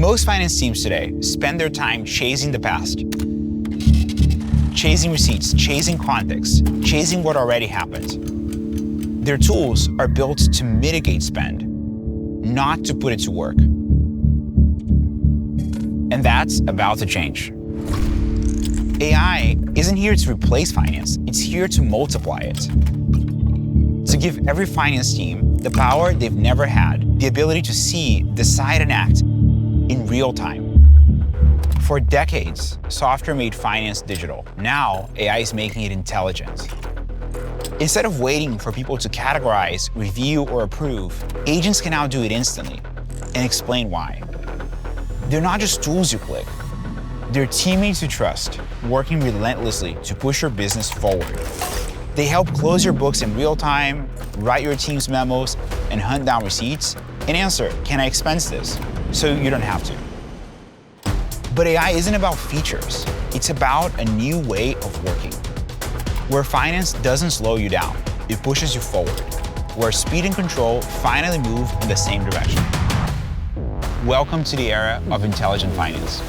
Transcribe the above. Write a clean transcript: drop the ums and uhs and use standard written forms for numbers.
Most finance teams today spend their time chasing the past, chasing receipts, chasing context, chasing what already happened. Their tools are built to mitigate spend, not to put it to work. And that's about to change. AI isn't here to replace finance, it's here to multiply it. To give every finance team the power they've never had, the ability to see, decide, and act in real time. For decades, software made finance digital. Now, AI is making it intelligent. Instead of waiting for people to categorize, review, or approve, agents can now do it instantly and explain why. They're not just tools you click. They're teammates you trust, working relentlessly to push your business forward. They help close your books in real time, write your team's memos, and hunt down receipts, and answer, can I expense this? So you don't have to. But AI isn't about features. It's about a new way of working. Where finance doesn't slow you down, it pushes you forward. Where speed and control finally move in the same direction. Welcome to the era of intelligent finance.